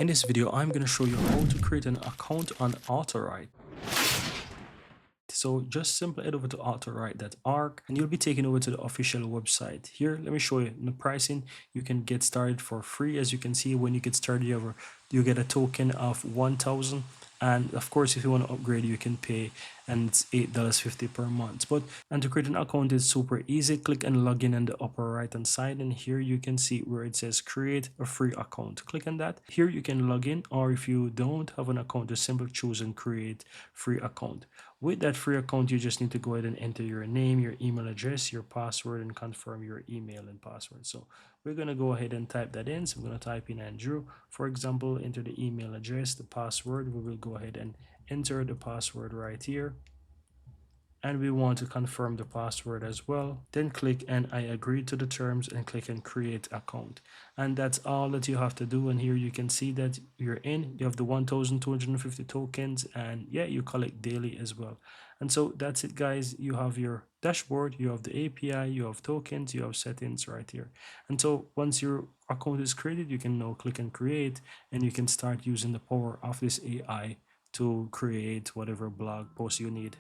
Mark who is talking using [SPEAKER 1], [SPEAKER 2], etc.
[SPEAKER 1] In this video, I'm going to show you how to create an account on Autowrite. So just simply head over to autowrite.org and you'll be taken over to the official website. Here, let me show you in the pricing. You can get started for free. As you can see, when you get started, you get a token of 1,000. And of course, if you want to upgrade, you can pay, and it's $8.50 per month. And to create an account is super easy. Click and log in the upper right hand side, and here you can see where it says create a free account. Click on that. Here you can log in, or if you don't have an account, just simply choose and create free account. With that free account, you just need to go ahead and enter your name, your email address, your password, and confirm your email and password. So we're going to go ahead and type that in. So I'm going to type in Andrew, for example, enter the email address, the password. We will go ahead and enter the password right here, and we want to confirm the password as well. Then click and I agree to the terms and click and create account. And that's all that you have to do. And here you can see that you're in. You have the 1,250 tokens, and yeah, you collect daily as well. And so that's it, guys. You have your dashboard, you have the API, you have tokens, you have settings right here. And so once your account is created, you can now click and create, and you can start using the power of this AI to create whatever blog post you need.